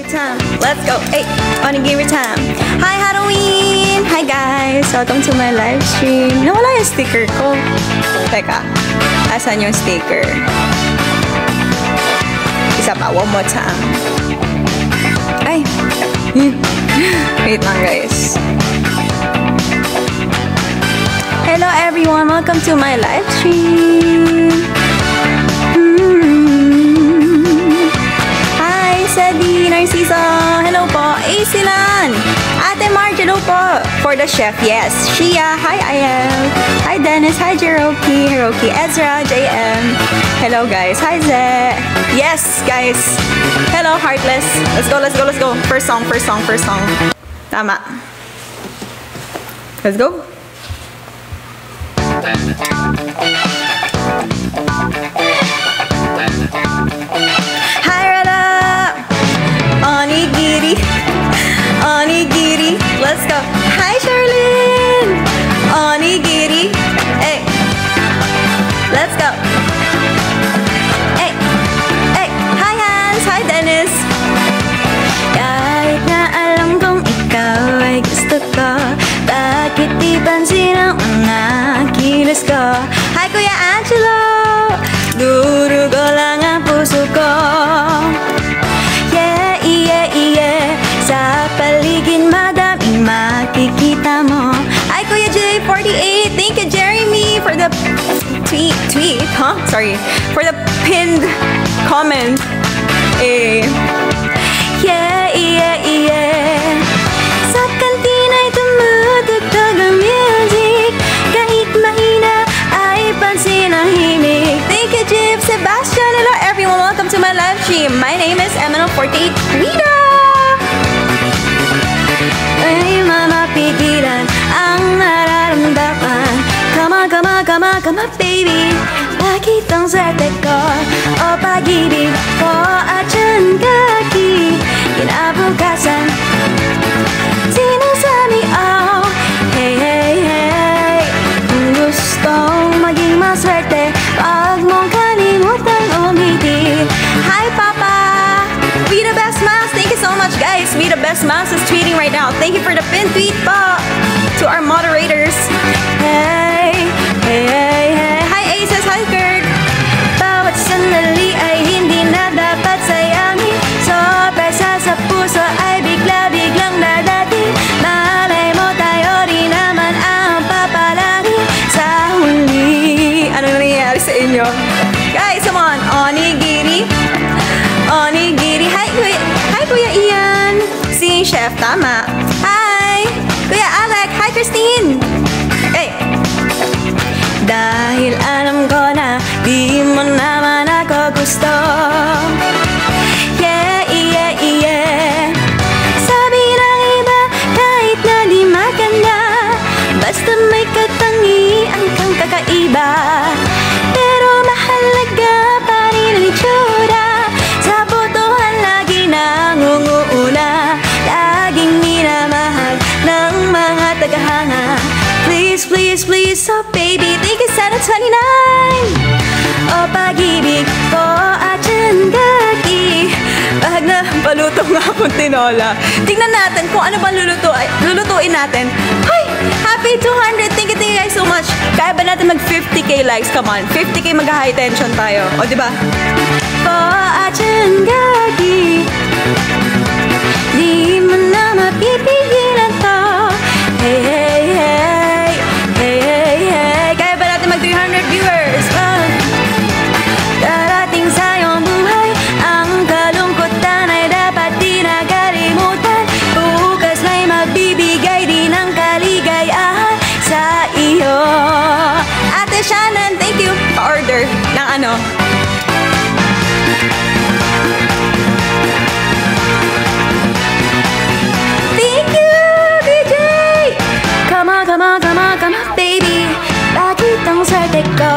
Time. Let's go. Hey, onigiri time. Hi, Halloween! Hi, guys! Welcome to my live stream. Nawala yung sticker ko. Teka, asan yung sticker? Isa pa, one more time. Ay! Wait lang, guys. Hello, everyone! Welcome to my live stream. Sedi, Narciso, hello po. Asilan, Ate Marge, hello po. For the chef, yes. Shia, hi, Ayel. Hi, Dennis. Hi, Hiroki, Ezra, JM. Hello, guys. Hi, Ze. Yes, guys. Hello, Heartless. Let's go, let's go, let's go. First song. Tama. Let's go. Hi, Rella. Onigiri, let's go. Hi, Charlene. Onigiri, hey, let's go. Hey, hey, hi, Hans. Hi, Dennis. Kahit na alam kong ikaw ay gusto ko, bakit di pansin ang mga kilos ko? Hi, Kuya Angelo. Durugo lang ang puso ko. Sa paligid madaming makikita mo. Hi, Kuya J48. Thank you, Jeremy, for the tweet, huh? Sorry. For the pinned comment. Yeah. Sa kantina'y tumutugtog ang music. Kahit mahina ay pansin ang himig. Thank you, Jib Sebastian. Hello, everyone. Welcome to my live stream. My name is Eminem48 Rita. Ay mapigilan ang nararamdaman. Come on, baby. Bakit ang swerte ko o pag-ibig ko at yan kaki kinabukasan. Sinasabi, oh, hey. Gustong maging maswerte, wag mong kalimutan umiti. Hi, Papa. Be the best mouse. Thank you so much, guys. Be the best mouse is tweeting right now. Thank you for the pin tweet po to our moderators. Hey. Hi, Aces. Hi, Kurt. Bawat sandali ay hindi na dapat sayangin. Sorpresa sa puso ay biglang dadating. Malay mo tayo rin naman ang papalagi sa huli. Ano nangyayari sa inyo? Guys, come on. Onigiri. Hi, Kuya Ian. Si Chef, tama. Hi, Kuya Alec. Hi, Christine. Hey. Dahil alam ko na di mo naman ako gusto. Yeah. Sabi ng iba kahit na di maganda, basta may katangian kang kakaiba. Pero mahalaga pa rin ang itsura. Sa botohan lagi nangunguuna, laging minamahal ng mga tagahanga. Please, so baby, thank you, Sana 29. O pag-ibig ko at yan kaki. Pag napaluto nga akong tinola, tingnan natin kung ano bang lulutuin natin. Hi! Happy 200! Thank you guys so much. Kaya ba natin mag 50k likes? Come on, 50k mag-high tension tayo. O, diba? Ko at yan kaki. Di mo na mapipigilan to. Hey. Kaya ba natin mag 300 viewers? Darating sa iyong buhay ang kalungkutan ay dapat di nakalimutan. Bukas may magbibigay din ng kaligayahan sa iyo. Ate Shannon, thank you. Pa-order ng ano? Thank you, DJ! Come on, baby. Bakit ang swerte ko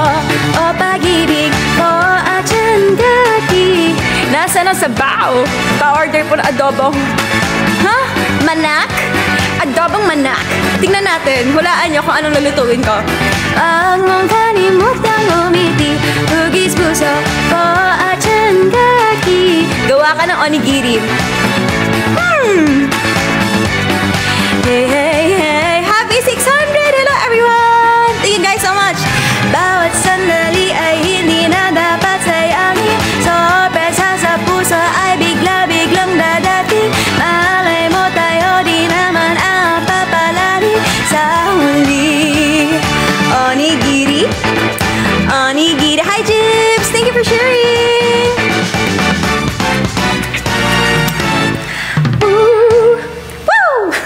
o pag-ibig ko at yan kaki. Nasa na sa bao? Pa-order po na adobo. Huh? Manak? Adobong manak. Tingnan natin. Hulaan nyo kung anong lulutuin ko. Wag mong kalimutang umiti. Hugis puso ko at yan kaki. Gawa ka ng onigiri.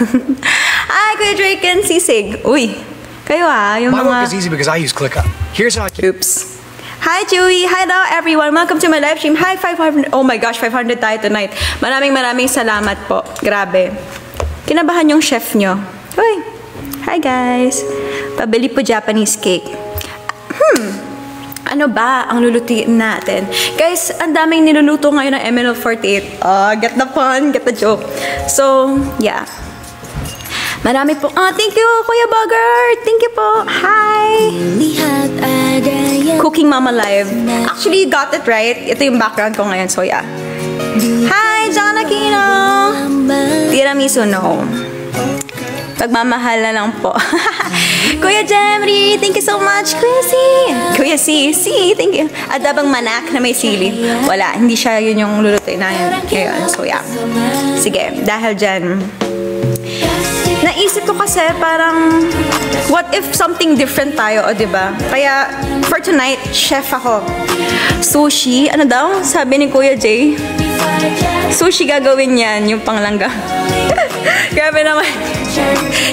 Hi, Kuya Drake and Sisig. Uy, kayo yung my mga... work is easy because I use ClickUp. Here's how I... Oops. Hi, Chewy. Hi daw, everyone. Welcome to my live stream. Hi, 500. Oh my gosh, 500 tayo tonight. Maraming salamat po. Grabe. Kinabahan yung chef nyo. Uy. Hi, guys. Pabili po Japanese cake. Ano ba ang lulutuin natin? Guys, ang daming niluluto ngayon ng MNL48. Get the pun, get the joke. So, yeah. Marami po. Thank you, Kuya Bogart. Thank you po. Hi. Cooking Mama Live. Actually, you got it right. Ito yung background ko ngayon. So, yeah. Hi, John Aquino. Tiramisu, no. Pagmamahal na lang po. Kuya Jemry, thank you so much. Kuya C, thank you. Adabang manak na may sili. Wala, hindi siya yun yung lulutuin na yun ngayon. So, yeah. Sige, dahil dyan. Naisip ko kasi parang, what if something different tayo, diba? Kaya, for tonight, chef ako. Sushi, ano daw? Sabi ni Kuya Jay. Sushi gagawin yan, yung panglangga. Grabe naman.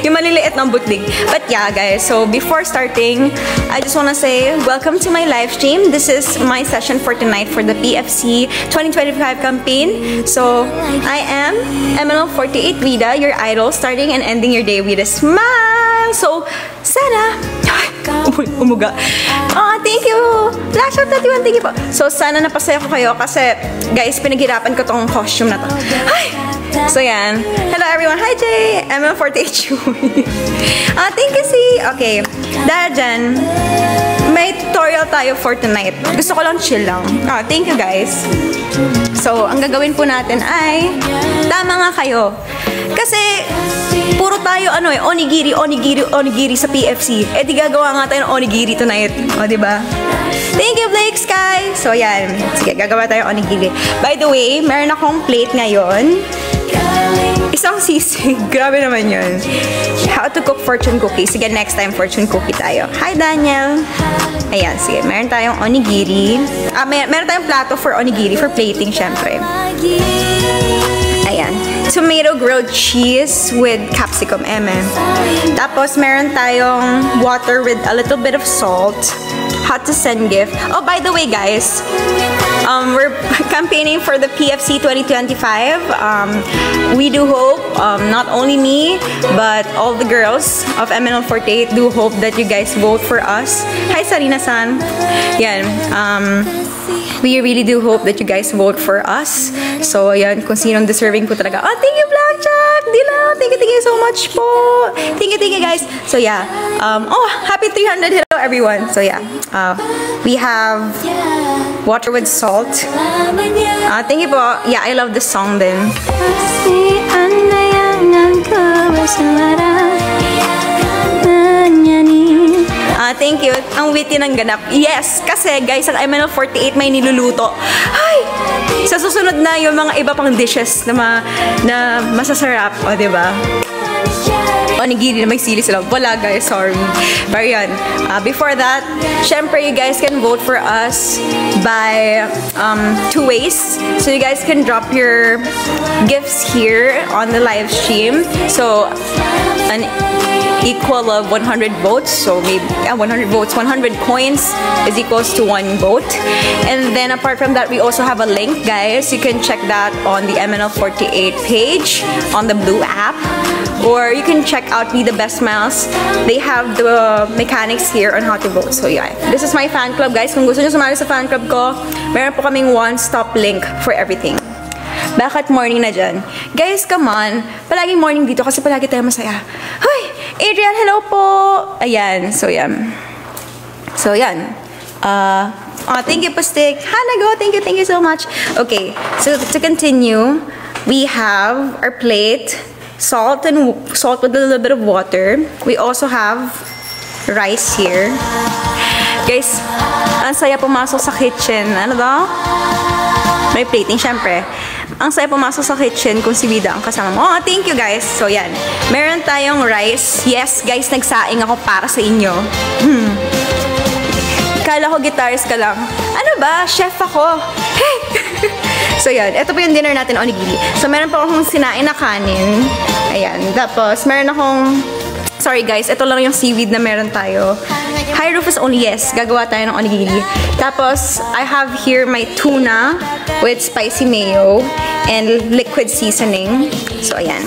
Yung maliliit ng butlig. But yeah, guys, so before starting, I just wanna say, welcome to my live stream. This is my session for tonight for the PFC 2025 campaign. So, I am MNL48 Vida, your idol, starting and ending your day with a smile. So, sana, umuga. Thank you! Black Shot 31, thank you po. So, sana napasaya ko kayo kasi, guys, pinaghirapan ko tong costume na to. Ay! So, yan. Hello, everyone. Hi, Jay! ML48 Chewy. Thank you, C. Okay. Dahil dyan, may tutorial tayo for tonight. Gusto ko lang chill lang. Thank you, guys. So, ang gagawin po natin ay, tama nga kayo. Kasi, puro tayo, onigiri sa PFC. Di gagawa nga tayo ng onigiri tonight. Diba? Thank you, Blake Sky! So, yan. Sige, gagawa tayo onigiri. By the way, meron akong plate ngayon. Isang sisig. Grabe naman yun. How to cook fortune cookie. Sige, next time fortune cookie tayo. Hi, Daniel! Ayan, sige. Meron tayong onigiri. Meron tayong plato for onigiri, for plating, syempre. Ayan. Tomato grilled cheese with capsicum. Tapos, meron tayong water with a little bit of salt. Hot to send gift. Oh, by the way, guys, we're campaigning for the PFC 2025. We do hope, not only me, but all the girls of MNL48 do hope that you guys vote for us. Hi, Sarina-san. Yan. We really do hope that you guys vote for us. So, ayan, kung sinong deserving po talaga. Thank you, Blackjack! Dila! Thank you so much po! Thank you, guys. So, yeah. Happy 300. Hello, everyone. So, yeah. We have water with salt. Thank you po. Yeah, I love this song din. Thank you. Ang witty ng ganap. Yes, kasi guys, ang MNL48 may niluluto. Ay! Sa susunod na yung mga iba pang dishes na masasarap. Diba? Onigiri na may sili sila. Wala, guys. Sorry. Pero yan. Before that, syempre, you guys can vote for us by 2 ways. So, you guys can drop your gifts here on the live stream. So, an equal of 100 votes. So, maybe 100 votes. 100 coins is equals to 1 vote. And then, apart from that, we also have a link, guys. You can check that on the MNL48 page on the Blue app. Or you can check out Be The Best Smiles. They have the mechanics here on how to vote. So yeah, this is my fan club, guys. Kung gusto nyo sumali sa fan club ko, meron po kaming one-stop link for everything. Bakit morning na dyan? Guys, come on. Palaging morning dito kasi palagi tayo masaya. Hoy! Adrian, hello po! Ayan. So yan. So yan. Thank you, Pustik. Hanago, thank you so much. Okay, so to continue, we have our plate. Salt with a little bit of water. We also have rice here. Guys, ang saya pumasok sa kitchen. Ano ba? May plating, syempre. Ang saya pumasok sa kitchen kung si Vida ang kasama mo. Thank you, guys. So, yan. Meron tayong rice. Yes, guys, nagsaing ako para sa inyo. Kala ko guitarist ka lang. Ano ba? Chef ako. Hey! So, yan. Ito po yung dinner natin, onigiri. So, meron pa akong sinain na kanin. Ayan. Tapos, meron akong... Sorry guys, ito lang yung seaweed na meron tayo. Hi Rufus only, yes. Gagawa tayo ng onigiri. Tapos, I have here my tuna with spicy mayo and liquid seasoning. So, ayan.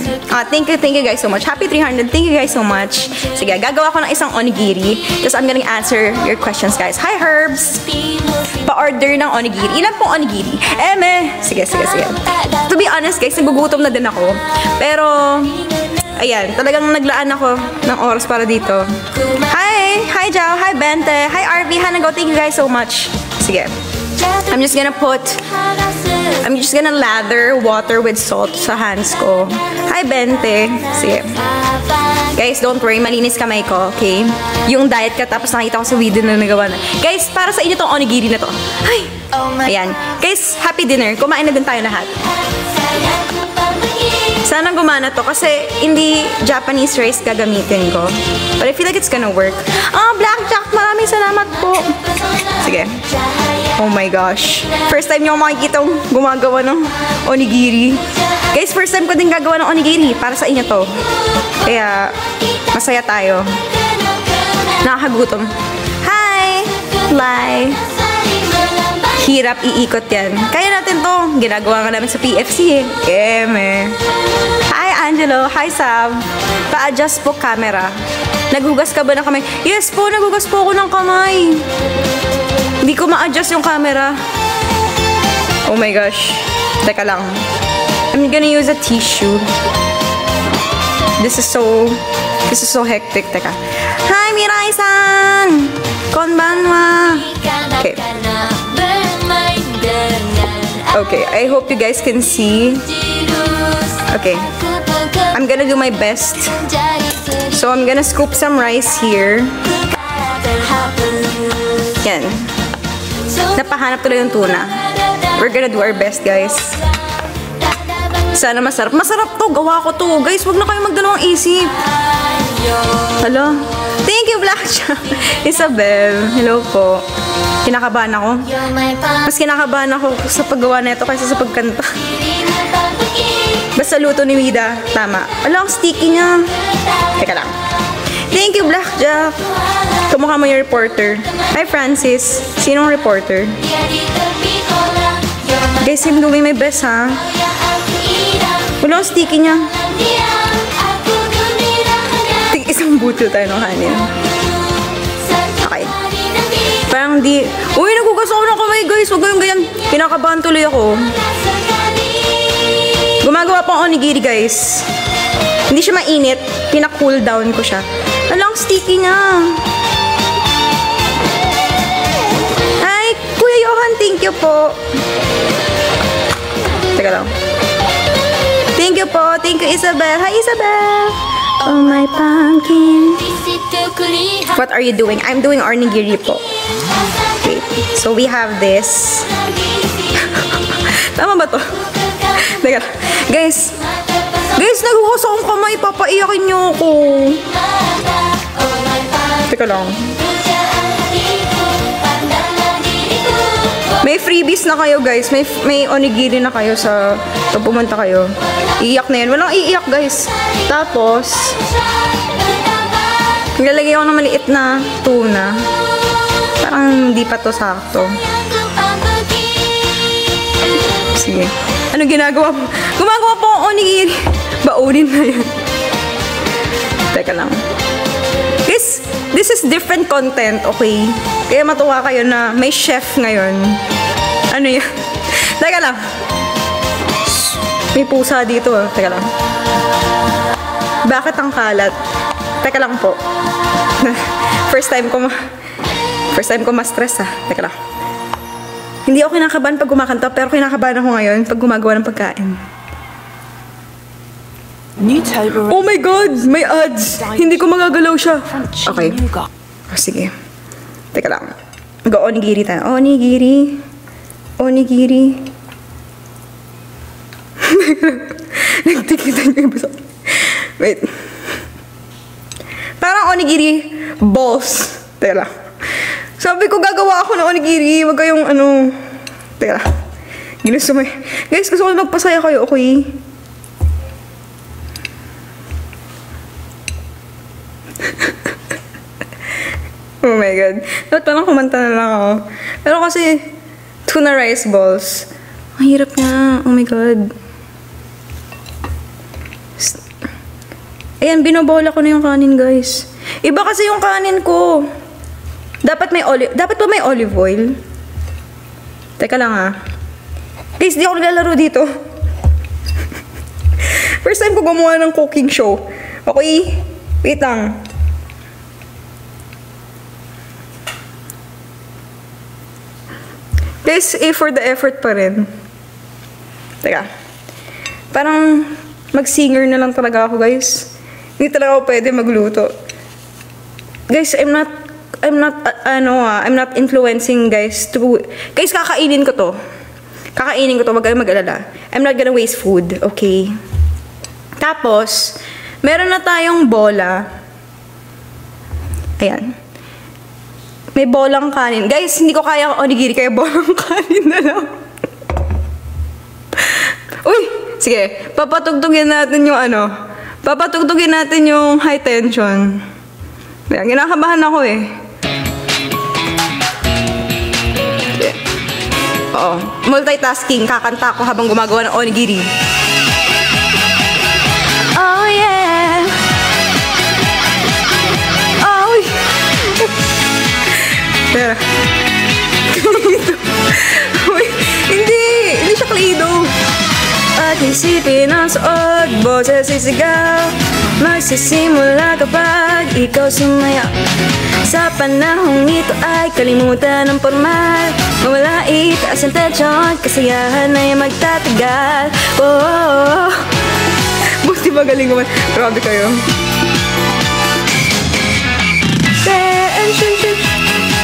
Thank you guys so much. Happy 300. Thank you guys so much. Sige, gagawa ko ng isang onigiri. Tapos, I'm gonna answer your questions, guys. Hi, Herbs! Pa-order ng onigiri. Ilan pong onigiri? Sige. To be honest, guys, nagugutom na din ako. Pero... Ayan, talagang naglaan ako ng oras para dito. Hi Jao, hi Bente, hi RV, Hanago, thank you guys so much. Sige. I'm just gonna lather water with salt sa hands ko. Hi Bente. Sige. Guys, don't worry, malinis kamay ko, okay? Yung diet ka, tapos nakita ko sa video na nagawa na. Guys, para sa inyo tong onigiri na to. Ay! Ayan. Guys, happy dinner. Kumain na din tayo lahat. Sana gumana to kasi hindi Japanese rice gagamitin ko. But I feel like it's gonna work. Blackjack! Maraming salamat po. Sige. Oh my gosh. First time nyo makikita gumagawa ng onigiri. Guys, first time ko din gagawa ng onigiri. Para sa inyo to. Kaya, masaya tayo. Nakakagutom. Hi! Lai! Hirap iikot yan. Kaya natin to. Ginagawa nga namin sa PFC eh. Hi Angelo. Hi Sab. Pa-adjust po camera. Naghugas ka ba ng kamay? Yes po, naghugas po ako ng kamay. Hindi ko ma-adjust yung camera. Oh my gosh. Teka lang. I'm gonna use a tissue. This is so hectic. Teka. Hi Mirai-san! Konbanwa! Okay. Okay, I hope you guys can see. Okay. I'm gonna do my best. So, I'm gonna scoop some rice here. Yan. Napahanap tuloy yung tuna. We're gonna do our best, guys. Sana masarap. Masarap to. Gawa ko to. Guys, wag na kayo magdalawang isip. Hello? Thank you, Blackjack. Isabel. Hello po. Kinakabahan ako. Mas kinakabahan ako sa paggawa na ito kaysa sa pagkanta. Basta luto ni Wida. Tama. Ang sticky niya. Teka lang. Thank you, Blackjack. Kamukha mo yung reporter. Hi, Francis. Sinong reporter? Guys, I'm doing my best, ha? Ang sticky niya. Isang buto tayo ng kanin. Okay. Parang di... Uy, nagugas ako ng kamay, guys. Huwag kayong ganyan. Kinakabahan tuloy ako. Gumagawa pang onigiri, guys. Hindi siya mainit. Pina-cool down ko siya. Ang sticky niya. Hi, Kuya Johan. Thank you po. Teka lang. Thank you po. Thank you, Isabel. Hi, Isabel. Oh, my pumpkin. What are you doing? I'm doing onigiri po. Wait. So, we have this. Tama ba to? Teka. Guys, naghukas akong kamay. Papaiyakin niyo ako. Teka lang. May freebies na kayo, guys. May onigiri na kayo sa... Pag pumunta kayo. Iiyak na yan. Walang iiyak, guys. Tapos, naglalagay ako ng maliit na tuna. Parang hindi pa to sakto. Sige. Ano ginagawa po? Gumagawa po ang onigiri. Baunin na yan. Teka lang. Guys, this is different content, okay? Kaya matuwa kayo na may chef ngayon. Ano yan? Teka lang. May pusa dito. Teka lang. Bakit ang kalat? Teka lang po. First time ko ma-stress, ha. Teka lang. Hindi ako kinakabahan pag kumakanta, pero kinakabahan ako ngayon pag gumagawa ng pagkain. Oh my God! May ads! Hindi ko magagalaw siya. Okay. Oh, sige. Teka lang. Mag-onigiri tayo. Onigiri. Nagtikitan niyo yung basa. Wait. Parang onigiri balls. Teka lang. Sabi ko gagawa ako ng onigiri. Wag kayong ano. Teka lang. Guys, gusto ko magpasaya kayo, okay? Oh my God. Dapat parang kumanta na lang ako. Pero kasi, tuna rice balls. Ang hirap nga. Oh my God. Ayan, binobola ko na yung kanin, guys. Iba kasi yung kanin ko. Dapat ba may olive oil? Teka lang ha. Guys, di ako naglalaro dito. First time ko gumawa ng cooking show. Okay? Wait lang. Guys, for the effort pa rin. Teka. Parang mag-singer na lang talaga ako, guys. Hindi talaga ako pwede magluto. Guys, I'm not influencing guys to... Guys, kakainin ko to. Kakainin ko to, wag kayong mag-alala. I'm not gonna waste food, okay? Tapos, meron na tayong bola. Ayan. May bolang kanin. Guys, hindi ko kaya onigiri, kaya bolang kanin na lang. Uy! Sige, papatugtugin natin yung papatugtugin natin yung high tension. Ayan, kinakabahan ako eh. Oo, multitasking. Kakanta ako habang gumagawa ng onigiri. Oh yeah. Oh, Tara. Klaido. Uy, hindi siya klaido. At isipin ang suot, boses sisigaw. Magsisimula kapag ikaw sumaya. Sa panahong ito ay kalimutan ang formal. Mawala itaas ang tension, kasayahan ay magtatagal. Oh. Buti magaling naman. Grabe kayo.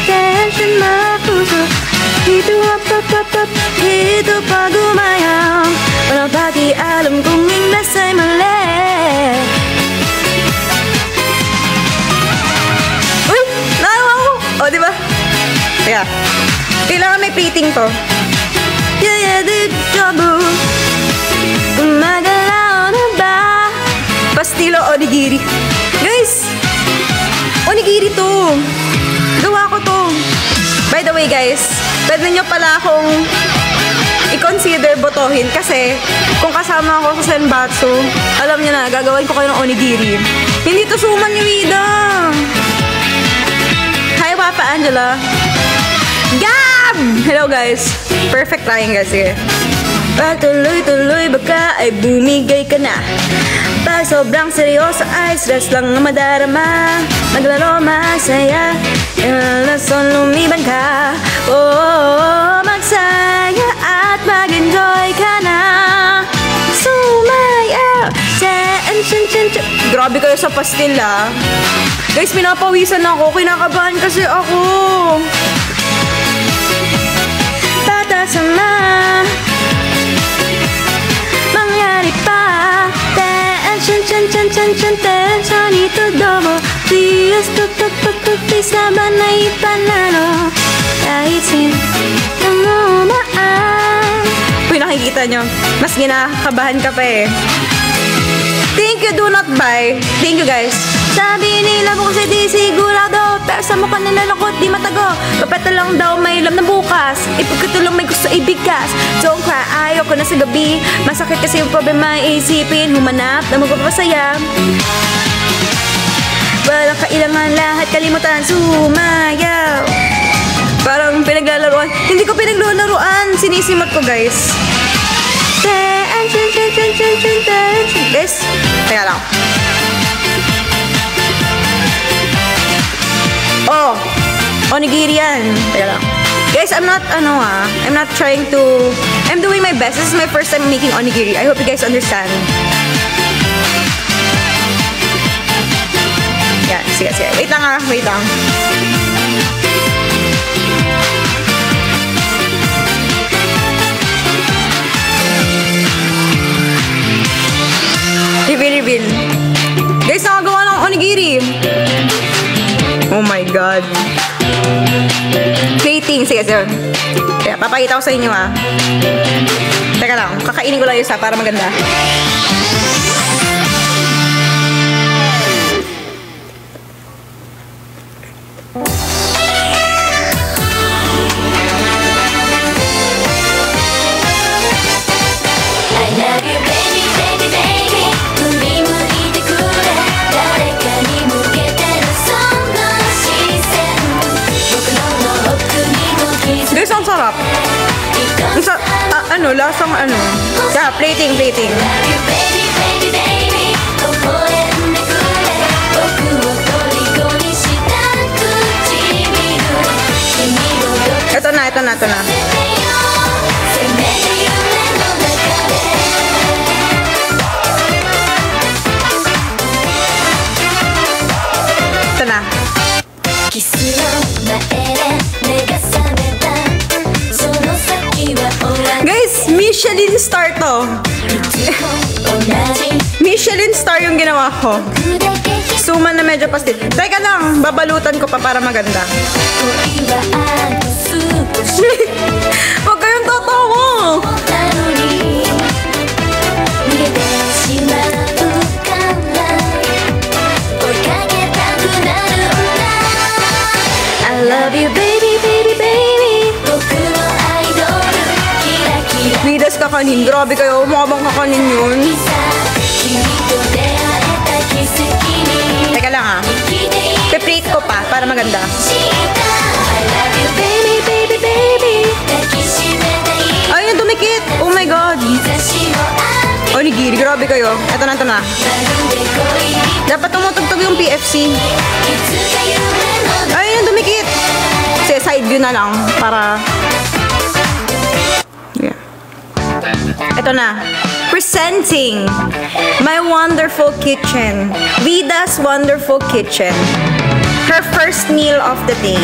Tension mga puso. Dito up, dito pa gumayaw. Walang pakialam kung ingles ay mali. Uy! Nakawa ko! O, diba? Kaya, kailangan may plating to. Yeah, the trouble. Magalaw na ba? Pastilo onigiri. Guys! Onigiri to. Gawa ko to. By the way, guys, pwede nyo pala akong i-consider botohin kasi kung kasama ako sa Senbatsu, alam nyo na, gagawin ko kayo ng onigiri. Hindi to suman yung Ida. Hi, Papa Angela. Gab! Hello, guys. Perfect trying, guys. Sige. Pag tuloy-tuloy baka ay bumigay ka na. Pag sobrang seryoso ay stress lang ang madarama. Maglaro, magsaya, lason lumiban ka. Oh, magsaya at mag-enjoy ka na. Sumaya, Grabe kayo sa pastil, ah. Guys, pinapawisan ako. Kinakabahan kasi ako. patasama. Mangyari pa. Tension ito double. Please, please naman na ipanalo. Kahit sinamumaan. Uy, nakikita nyo. Mas ginakabahan ka pa eh. Thank you, do not buy. Thank you, guys. Sabi nila bukas ay di sigurado. Pero sa mukha nila lakot di matago. Kapeta lang daw may alam na bukas. Ipagkatulong may gusto ibigkas. Don't cry, ayoko na sa gabi. Masakit kasi yung problema isipin. Humanap na magpapasaya. Walang kailangan lahat kalimutan. Sumayaw. Parang pinaglalaruan. Hindi ko pinaglalaruan. Sinisimot ko, guys. Guys, teka lang. Oh, onigiri yan. Teka lang. Guys, I'm not trying to, I'm doing my best. This is my first time making onigiri. I hope you guys understand. Yan, sige. Wait lang. Reveal. Guys, nakagawa ng onigiri. Oh my God. Plating. Sige. Kaya, papakita ko sa inyo, ha. Teka lang. Kakainin ko lang yung isa para maganda. ano, lasang ano. Kaya, plating. Ito na. Ito na. Guys, Michelin star to. Michelin star yung ginawa ko. Suman na medyo pastil. Teka lang, babalutan ko pa para maganda. Huwag kayong tatawa. I love you, baby, baby, baby. Vidas kakanin. Grabe kayo. Mukha bang kakanin yun? Teka lang ha. Piprate ko pa para maganda. Baby, baby, baby. Ay, dumikit. Oh my God. Onigiri. Grabe kayo. Ito na. Dapat tumutugtog yung PFC. Ay, dumikit. Kasi side view na lang para... Yeah. Ito na. Presenting my wonderful kitchen. Vida's wonderful kitchen. Her first meal of the day.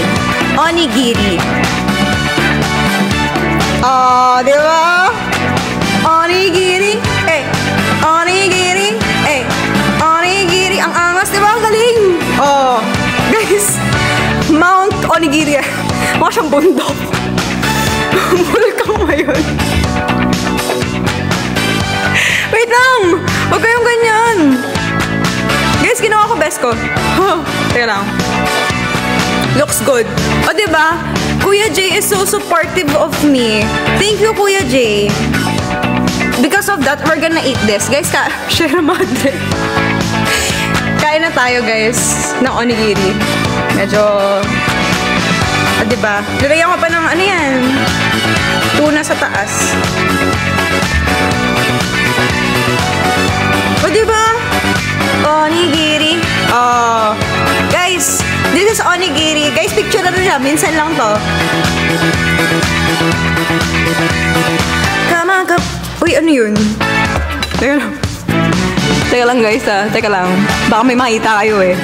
Onigiri. Oh, di ba? Onigiri. Onigiri. Onigiri. Ang angas, di ba? Ang galing. Oh. Guys, Mount Onigiri. Mukha siyang bundok. Bulkang ngayon. Wait lang! Huwag kayong ganyan! Guys, ginawa ko best ko. Teka lang. Looks good. O, diba? Kuya Jay is so supportive of me. Thank you, Kuya Jay. Because of that, we're gonna eat this. Guys, share madre. Kain na tayo, guys, ng onigiri. Medyo... O, diba? Lagyan ko pa ng ano yan? Tuna sa taas. O, diba? Onigiri. Oh. Guys, this is onigiri. Guys, picture na rin siya. Minsan lang to. Kamagap. Uy, ano yun? Teka lang. Teka lang, guys, ha. Teka lang. Baka may makita kayo, eh.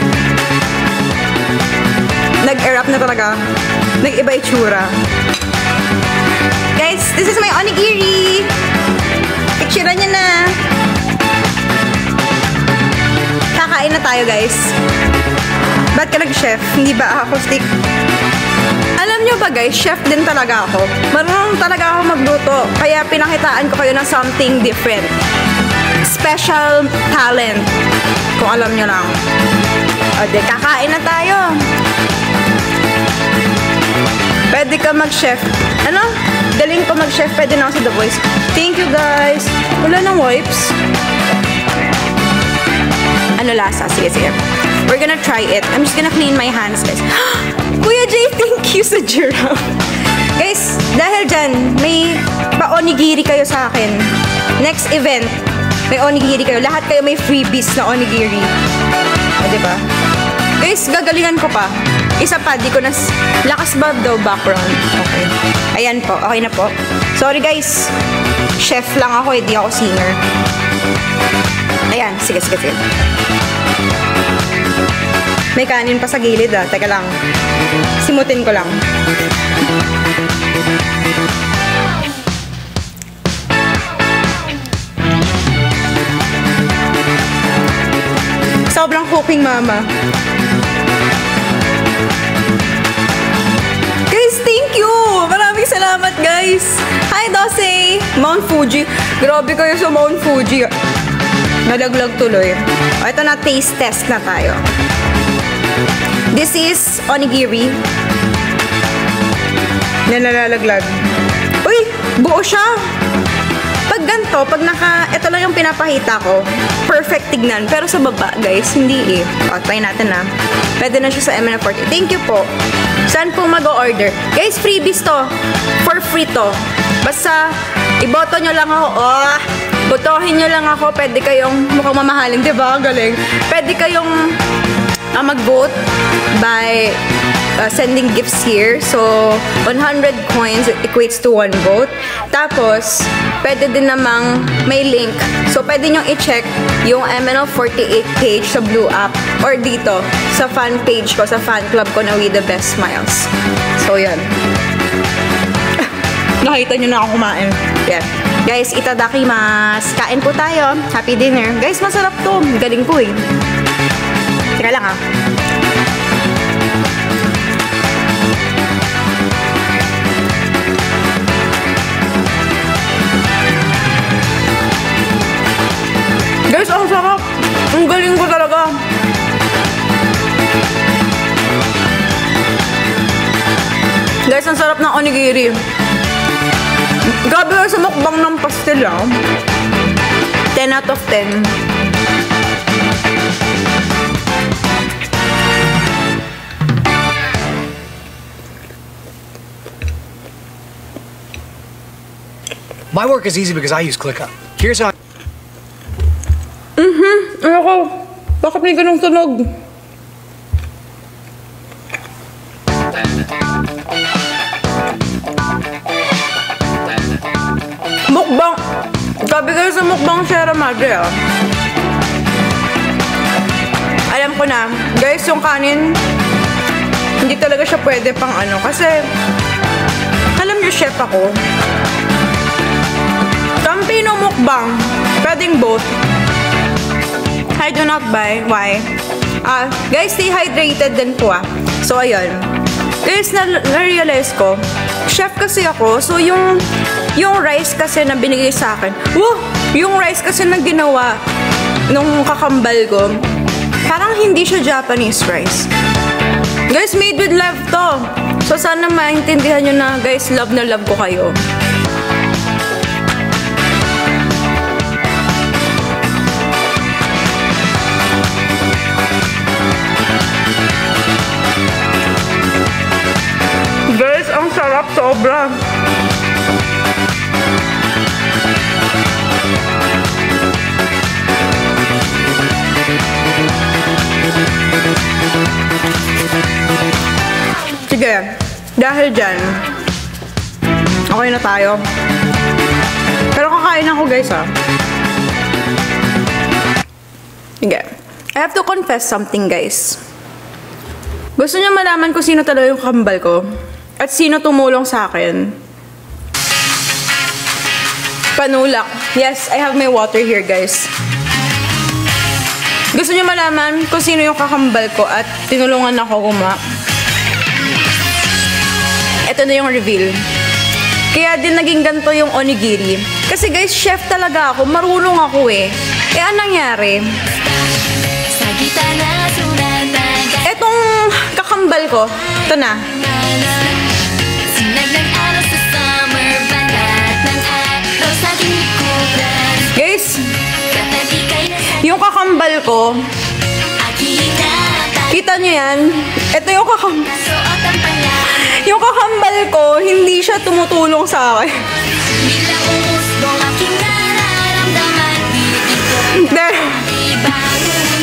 Nag-erupt na talaga. Nag-iba itsura. Guys, this is my onigiri. Picture niya na. Kakain na tayo, guys. Ba't ka nag-chef? Hindi ba ako stick? Alam nyo ba, guys, chef din talaga ako. Marunong talaga ako magluto. Kaya pinakitaan ko kayo ng something different. Special talent. Kung alam nyo lang. O, di, kakain na tayo. Pwede ka mag-chef. Ano? Galing ko mag-chef. Pwede na ako sa The Voice. Thank you, guys. Wala ng wipes. Ano lasa? Sige. We're gonna try it. I'm just gonna clean my hands, guys. Kuya Jay, thank you sa giraffe. Guys, dahil dyan, may pa-onigiri kayo sa akin. Next event, may onigiri kayo. Lahat kayo may freebies na onigiri. O, diba? Guys, gagalingan ko pa. Isa pa, di ko na... Lakas ba daw background? Okay. Ayan po. Okay na po. Sorry, guys. Chef lang ako, hindi ako singer. Ayan. Sige. May kanin pa sa gilid, ah. Teka lang. Simutin ko lang. Sobrang cooking, mama. Guys, thank you! Maraming salamat, guys! Hi, Dose! Mount Fuji. Grabe kayo sa Mount Fuji. Nalaglag tuloy. O, ito na, taste test na tayo. This is onigiri. Nalalaglag. Uy! Buo siya! Pag ganito, pag ito lang yung pinapahita ko, perfect tignan. Pero sa baba, guys, hindi eh. O, try natin na. Pwede na siya sa MN40. Thank you po. Saan po mag-order? Guys, freebies to. For free to. Basta, Iboto nyo lang ako. Oh, botohin nyo lang ako. Pwede kayong mukhang mamahalin, di ba? Galing. Pwede kayong mag-vote by sending gifts here. So, 100 coins equates to 1 vote. Tapos, pwede din namang may link. So, pwede nyong i-check yung MNL48 page sa Blue App or dito sa fan page ko, sa fan club ko na We The Best Smiles. So, yun. Nakita nyo na ako kumain. Yeah. Guys, itadakimasu. Kain po tayo. Happy dinner. Guys, masarap to. Galing po eh. Teka lang ah. Guys, ang sarap. Ang galing ko talaga. Guys, ang sarap ng onigiri. Grabe sa mukbang ng pastel ah. 10 out of 10. My work is easy because I use ClickUp. Here's how. Ayoko. Bakit may ganong tunog? Mukbang. Gabi kayo sa mukbang Sierra Madre ah. Alam ko na. Guys, yung kanin, hindi talaga siya pwede pang ano. Kasi, alam niyo, chef ako. Campino mukbang. Pwedeng both. I do not buy. Why? Guys, stay hydrated din po ah. So, ayun. Guys, na-realize ko, chef kasi ako. So, yung rice kasi na binigay sa akin, yung rice kasi na ginawa nung kakambal ko, parang hindi siya Japanese rice. Guys, made with love to. So, sana maintindihan nyo na, guys, love na love ko kayo. Guys, ang sarap sobra. Sige, dahil dyan, okay na tayo. Pero kakain ako guys ah. Sige, I have to confess something guys. Gusto niyo malaman kung sino talaga yung kambal ko? At sino tumulong sa akin? Panulak. Yes, I have my water here guys. Gusto niyo malaman kung sino yung kakambal ko at tinulungan ako gumawa? Ito na yung reveal. Kaya din naging ganito yung onigiri. Kasi guys, chef talaga ako. Marunong ako eh. Anong nangyari? Etong kakambal ko, ito na. Guys, yung kakambal ko, kita nyo yan? Ito yung kakambal. Yung kakambal ko, hindi siya tumutulong sa akin.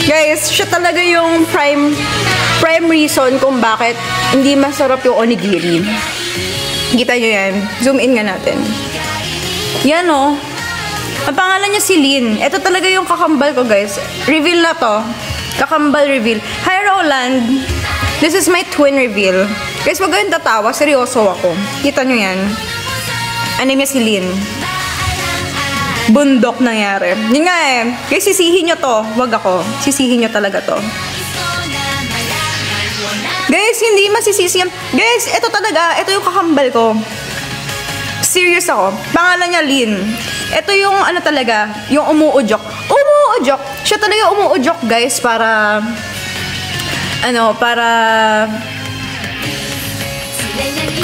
Guys, siya talaga yung prime reason kung bakit hindi masarap yung onigiri. Kita nyo yan? Zoom in nga natin. Yan o. Ang pangalan niya si Lynn. Ito talaga yung kakambal ko, guys. Reveal na to. Kakambal reveal. Hi, Roland. This is my twin reveal. Guys, wag kayong tatawa. Seryoso ako. Kita nyo yan. Ano niya si Lynn? Bundok nangyari. Yun nga eh. Guys, sisihin nyo to. Wag ako. Sisihin nyo talaga to. Guys, hindi masisisi yan. Guys, ito talaga. Ito yung kakambal ko. Serious ako. Pangalan niya Lynn. Ito yung ano talaga. Yung umuudyok. Umuudyok. Siya talaga umuudyok, guys. Para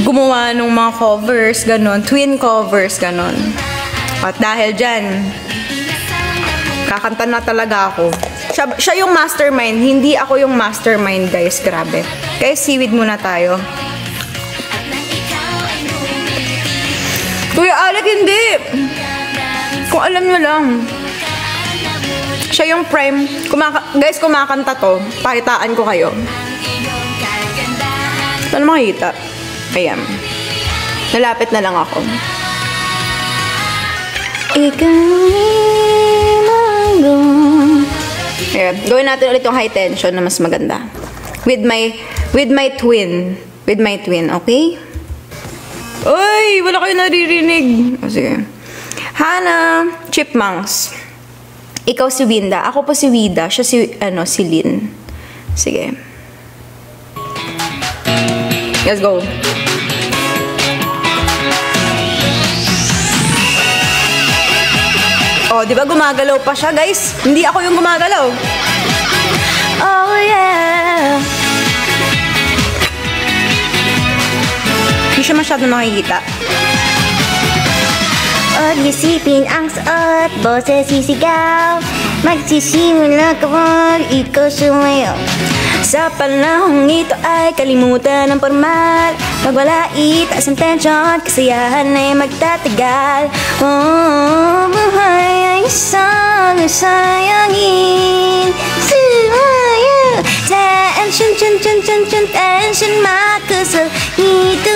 gumawa ng mga covers, ganon. Twin covers, ganon. At dahil dyan, kakanta na talaga ako. Siya yung mastermind. Hindi ako yung mastermind, guys. Grabe. Guys, seaweed muna tayo. Kuya Alex, Bakit hindi? Kung alam nyo lang. Siya yung prime. Guys, kumakanta to. Pakitaan ko kayo. Saan makikita? Ayan. Nalapit na lang ako. Ayan. Gawin natin ulit yung high tension na mas maganda. With my twin. With my twin, okay? Uy! Wala kayo naririnig. O, sige. Hana Chipmunks. Ikaw si Winda. Ako po si Wida. Siya si Lynn. Sige. Let's go. Oh, di ba gumagalaw pa siya, guys? Hindi ako yung gumagalaw. Oh, yeah. Hindi siya masyado nakikita. Huwag isipin ang suot, boses sisigaw. Magsisimula ka wag, ikaw sumayaw. Sa panahong ito ay kalimutan ang formal. Magwala itaas ang tension, kasiyahan ay magtatagal. Oh, buhay ay isang sayangin. Sumayaw. Tension, tension, makusal. Hito,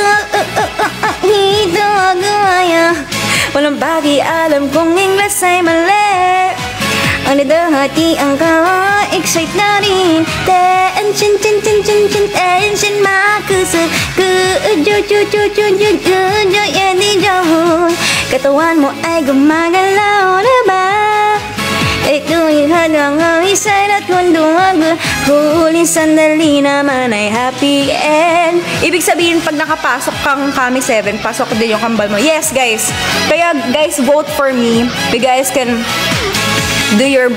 gumaya. Walang bagay alam kung Ingles ay mali. Ang nadahati ang ka-excite na rin. Tension, makusal. Katawan mo ay gumagalaw na ba? Ito yung hadang ang isa'y at munduwag. Huling sandali naman ay happy end. Ibig sabihin, pag nakapasok kang kami 7, pasok din yung kambal mo. Yes, guys. Kaya, guys, vote for me. You guys can do your,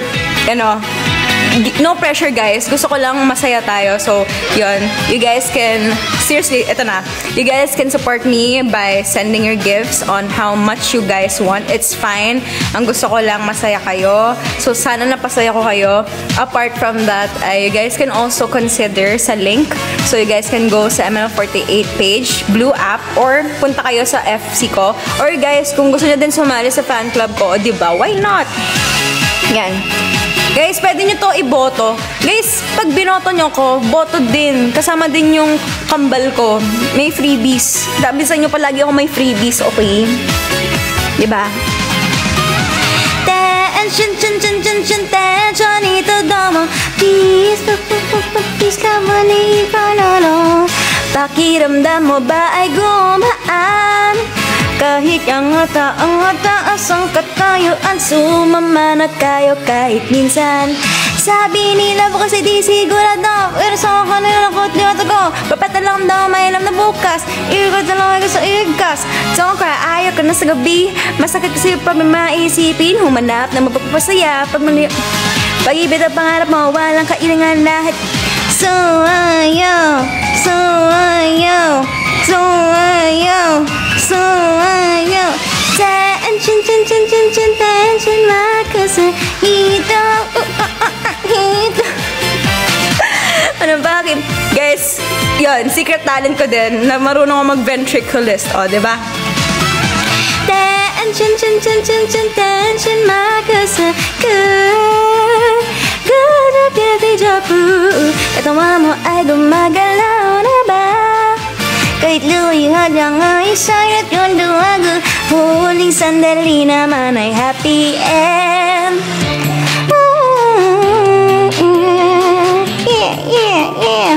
no pressure, guys. Gusto ko lang masaya tayo. So, yun. You guys can, seriously, eto na. You guys can support me by sending your gifts on how much you guys want. It's fine. Ang gusto ko lang masaya kayo. So, sana napasaya ko kayo. Apart from that, you guys can also consider sa link. So, you guys can go sa ML48 page, Blue app, or punta kayo sa FC ko. Or guys, kung gusto nyo din sumali sa fan club ko, diba? Why not? Yan. Guys, pwede nyo to iboto. Guys, pag binoto nyo ko, boto din. Kasama din yung kambal ko. May freebies. Dabisan nyo palagi ako may freebies, okay? Diba? Tension, tension, ito domo. Please, lamunin ko, lolo. Pakiramdam mo ba ay gumaan? Kahit ang taas ang katayuan, sumama na kayo kahit minsan. Sabi nila bukas ay di sigurado, pero sa kanila nakot liwata ko. Papatan lang daw, may alam na bukas. Ikot na lang ako sa igkas. Don't cry, ayaw ka na sa gabi. Masakit kasi pag may maisipin. Humanap na magpapasaya. Pag-ibig ang pangarap mo, walang kailangan lahat. So ayaw, so ayaw, so ayaw, so ayaw. Tension, makusal. Hito, hito. Ano, bakit? Guys, yun, secret talent ko din na marunong ako mag-ventriculist. O, diba? Tension, makusal. Katawan mo ay gumagalaw na ba? Kahit luwihad lang ang isa'y at yun duwago. Huling sandali naman ay happy end. Yeah.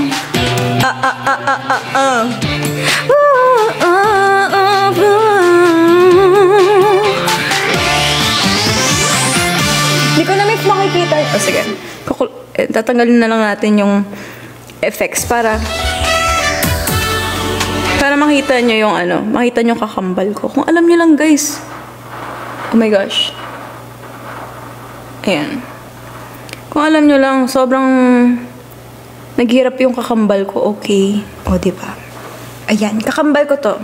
Hindi ko na may makikita. O, sige. Tatanggalin na lang natin yung effects para makita nyo yung makita nyo kakambal ko. Kung alam nyo lang, guys. Oh my gosh. Ayan. Kung alam nyo lang, sobrang naghirap yung kakambal ko. Okay. O, diba? Ayan, kakambal ko to.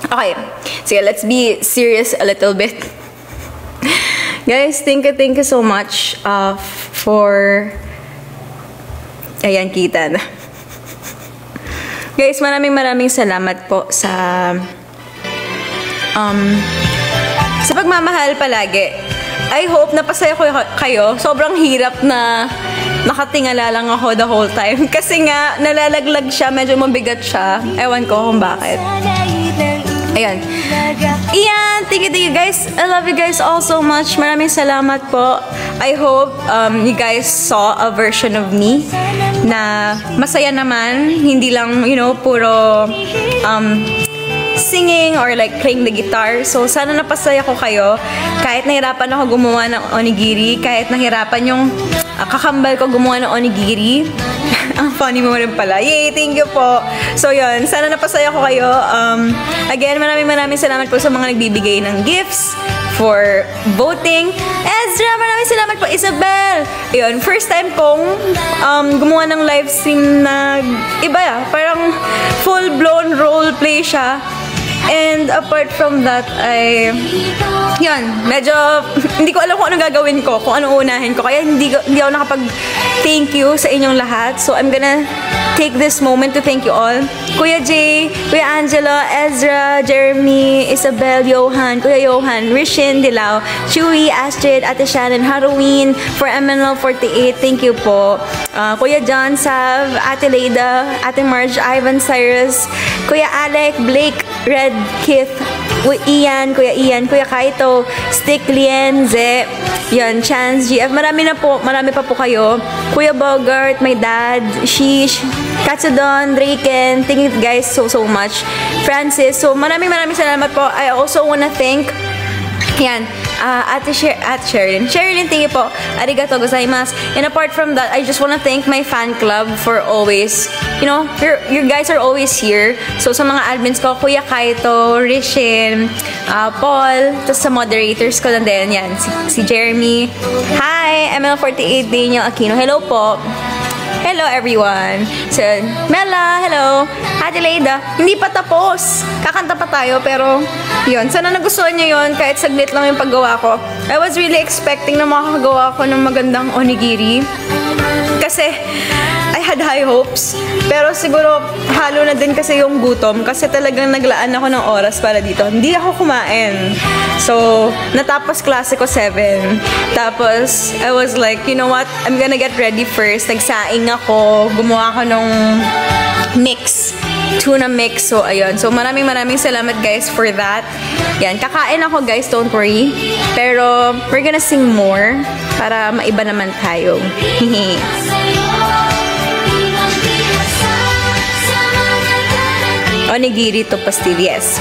Okay. Sige, let's be serious a little bit. Guys, thank you so much for... Ayan, kita na. Guys, maraming salamat po sa sa pagmamahal palagi. I hope napasaya ko kayo. Sobrang hirap na nakatingala lang ako the whole time. Kasi nga, nalalaglag siya. Medyo mabigat siya. Ewan ko kung bakit. Ayan. Iyan, thank you guys. I love you guys all so much. Maraming salamat po. I hope you guys saw a version of me na masaya naman. Hindi lang, you know, puro singing or like playing the guitar. So, sana napasaya ko kayo. Kahit nahirapan ako gumawa ng onigiri, kahit nahirapan yung kakambal ko gumawa ng onigiri. Ang funny mo rin pala. Yay! Thank you po. So, yun. Sana napasaya ko kayo. Again, maraming salamat po sa mga nagbibigay ng gifts for voting. Ezra, maraming salamat po. Isabel! Yun, first time kong gumawa ng live stream na iba. Parang full-blown roleplay siya. And apart from that, yun, medyo, hindi ko alam kung anong gagawin ko, kung anong unahin ko. Kaya hindi ako nakapag-thank you sa inyong lahat. So, I'm gonna take this moment to thank you all. Kuya Jay, Kuya Angela, Ezra, Jeremy, Isabel, Johan, Kuya Johan, Rishin, Dilaw, Chewy, Astrid, Ate Shannon, Halloween, for MNL48, thank you po. Kuya John, Sav, Ate Leida, Ate Marge, Ivan, Cyrus, Kuya Alec, Blake, Red, Keith, Ian, Kuya Kaito, Stick, Lien, Ze, yun, Chance, GF, marami pa po kayo. Kuya Bogart, my dad, Shish, Katsudon, Draken, thank you guys so much. Francis, so maraming salamat po. I also wanna thank, yan, Ate Sherilyn. Sherilyn, thank you po. Arigato gozaimasu. And apart from that, I just wanna thank my fan club for always, you know, you guys are always here. So, sa mga admins ko, Kuya Kaito, Rishin, Paul, tapos sa moderators ko na din, yan, si Jeremy. Hi, ML48, Daniel Aquino. Hello po. Hello everyone. So, Mela, hello. Ate Leida, hindi pa tapos. Kakanta pa tayo, pero yun. Sana nagustuhan nyo yun, kahit saglit lang yung paggawa ko. I was really expecting na makakagawa ko ng magandang onigiri. Kasi, I had high hopes. Pero siguro, halo na din kasi yung gutom. Kasi talagang naglaan ako ng oras para dito. Hindi ako kumain. So, natapos klase ko 7. Tapos, I was like, you know what? I'm gonna get ready first. Nagsaing ako. Gumawa ako ng mix. Tuna mix. So, ayun. So, maraming salamat guys for that. Yan. Kakain ako guys. Don't worry. Pero, we're gonna sing more para maiba naman tayo. Onigiri to pastil, yes.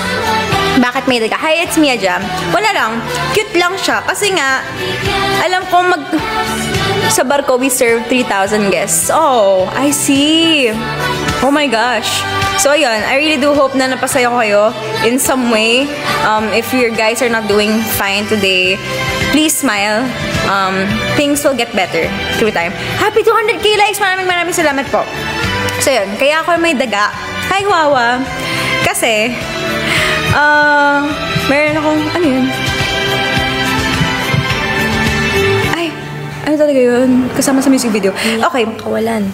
Bakit may daga? Hi, it's Mia Jam. Wala lang. Cute lang siya. Kasi nga, alam ko sa barko, we serve 3,000 guests. Oh, I see. Oh my gosh. So, ayun. I really do hope na napasaya ko kayo in some way. If your guys are not doing fine today, please smile. Things will get better through time. Happy 200k likes! Maraming salamat po. So, yun. Kaya ako may daga. Hi, Wawa. Kasi, meron akong, ano yun? Ay, ano talaga yun? Kasama sa music video. Okay. Kawalan.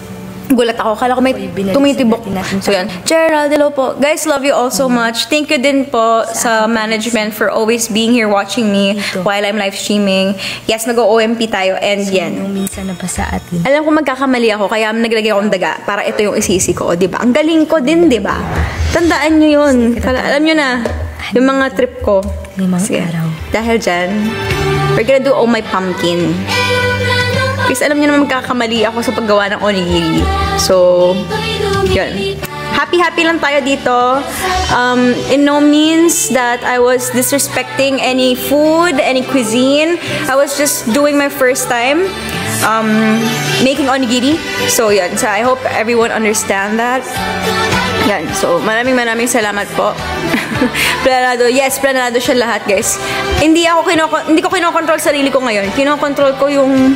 Gulat ako. Kala ko may tumitibok. So, yan. Gerald, hello po. Guys, love you all so much. Thank you din po sa management for always being here watching me while I'm live streaming. Yes, nag-OMP tayo. And yan. Minsan na ba sa atin? Alam ko magkakamali ako, kaya naglagay akong daga para ito yung isisi ko. Diba? Ang galing ko din, diba? Tandaan nyo yun. Alam nyo na, yung mga trip ko. Limang araw. Dahil dyan, we're gonna do Oh My Pumpkin. Kasi alam niyo naman magkakamali ako sa paggawa ng onigiri. So, yun. Happy lang tayo dito. In no means that I was disrespecting any food, any cuisine. I was just doing my first time making onigiri. So, yun. So, I hope everyone understand that. Yan. So, maraming salamat po. Planado. Yes, planado siya lahat, guys. Hindi ko kinokontrol sarili ko ngayon. Kinokontrol ko yung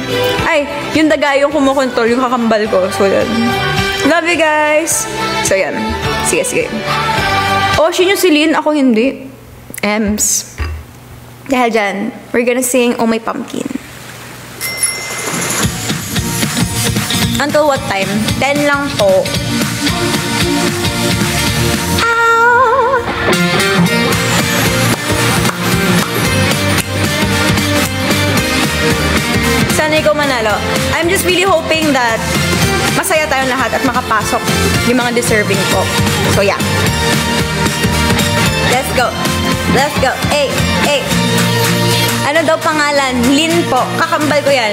daga yung kumokontrol, yung kakambal ko. So, yan. Love you guys. So, yan. Sige. Ocean yung silin, ako hindi. Ems. Dahil dyan, we're gonna sing Oh My Pumpkin. Until what time? 10 lang po. Ow! Sana ikaw manalo. I'm just really hoping that masaya tayong lahat at makapasok yung mga deserving po. So yeah. Let's go. Let's go. Hey, hey. Ano daw pangalan? Lin po. Kakambal ko yan.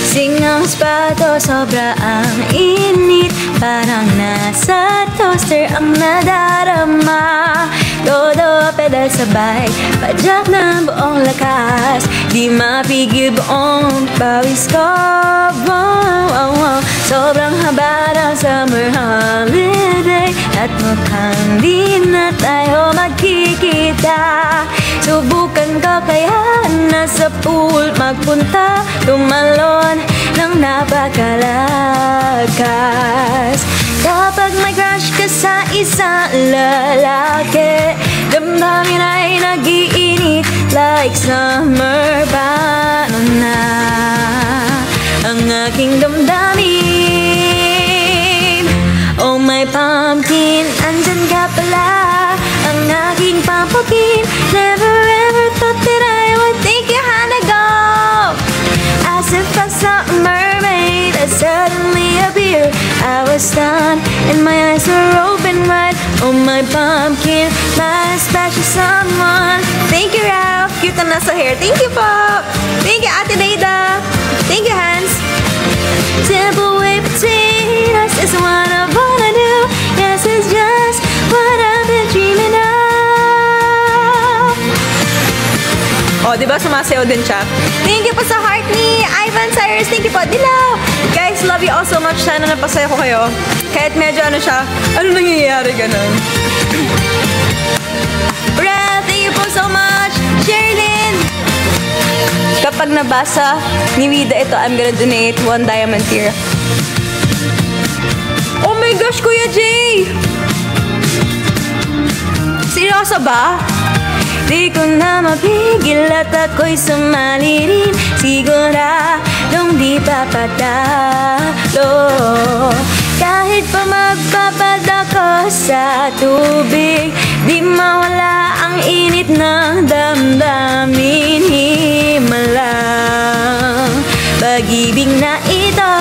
Singang spato, sobra ang init. Parang nasa toaster ang nadarama. Todo pedal sabay, padyak ng buong lakas. Di mapigil buong pawis ko. Wow, wow, wow. Sobrang haba ng summer holiday. At mukhang di na tayo magkikita. Subukan ko kaya nasa pool magpunta. Tumalon ng napakalakas. Kapag may crush ka sa isang lalaki, damdamin ay nag-iinit like summer. Paano na ang aking damdamin? Oh my pumpkin, andyan ka pala. Ang aking pumpkin, never ever thought that I would take your hand and go. As if I saw a mermaid that suddenly appeared. I was stunned and my eyes were open wide. Oh my pumpkin, my special someone. Thank you, Ralph. Cute na nasa hair. Thank you po. Thank you, Ate Dada. Thank you, Hans. Simple way between us is what I wanna do. Yes, it's just what I've been dreaming of. Oh, di ba sumasayaw din siya? Thank you po sa heart ni Ivan Cyrus. Thank you po. Dilaw! Guys, love you all so much. Sana napasaya ko kayo. Kahit medyo ano siya, ano nangyayari ganun? Brad, thank you po so much. Sherlyn! Kapag nabasa ni Wida ito, I'm gonna donate 1 diamond tier. Oh my gosh, Kuya Jay! Seryoso ba? Di ko na mapigil at ako'y sumali rin. Siguradong di papadalo. Kahit pa magpapadako sa tubig, di mawala ang init ng damdamin. Himalang pag-ibig na ito.